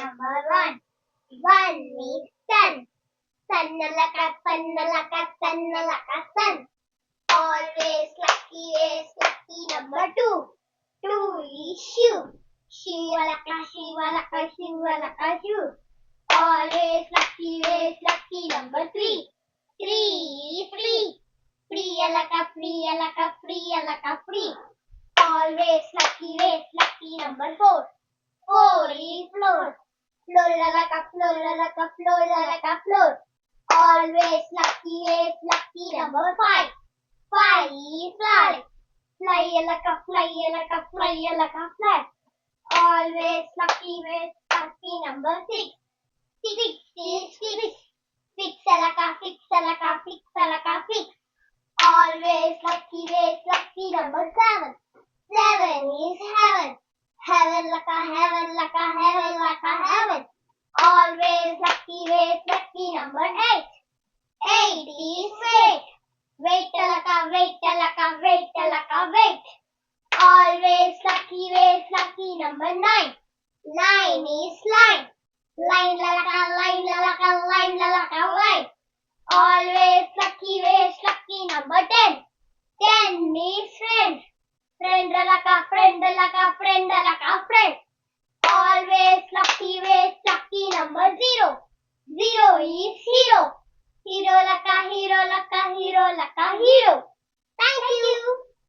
number one. One is sun. Sannalaka, sannalaka, sannalaka, sun. Always lucky is lucky number two. Two is shoe. Shivalaka, shivalaka, shivalaka, shoe. Always lucky is lucky number three. Three is free. Free alaka, free alaka, free alaka, free. Always lucky is lucky number four. Four is floor. Floor alaka, floor alaka, floor alaka, floor. Always lucky is lucky number five. Five is fly. Fly alaka, fly alaka, fly alaka, fly. Always lucky is lucky number six. Six is fix. Fix alaka, fix alaka, fix alaka, fix. Always lucky is lucky number seven. Seven is heaven. Heaven laka, heaven laka, heaven laka, heaven. Always lucky is lucky number eight. Eight is wait. Wait laka, wait laka, wait laka, wait. Always lucky is lucky number nine. Nine is line. Line laka, line laka, line laka, line. Always lucky is lucky number 10. 10 is friend. Friend laka, friend laka, friend laka, friend.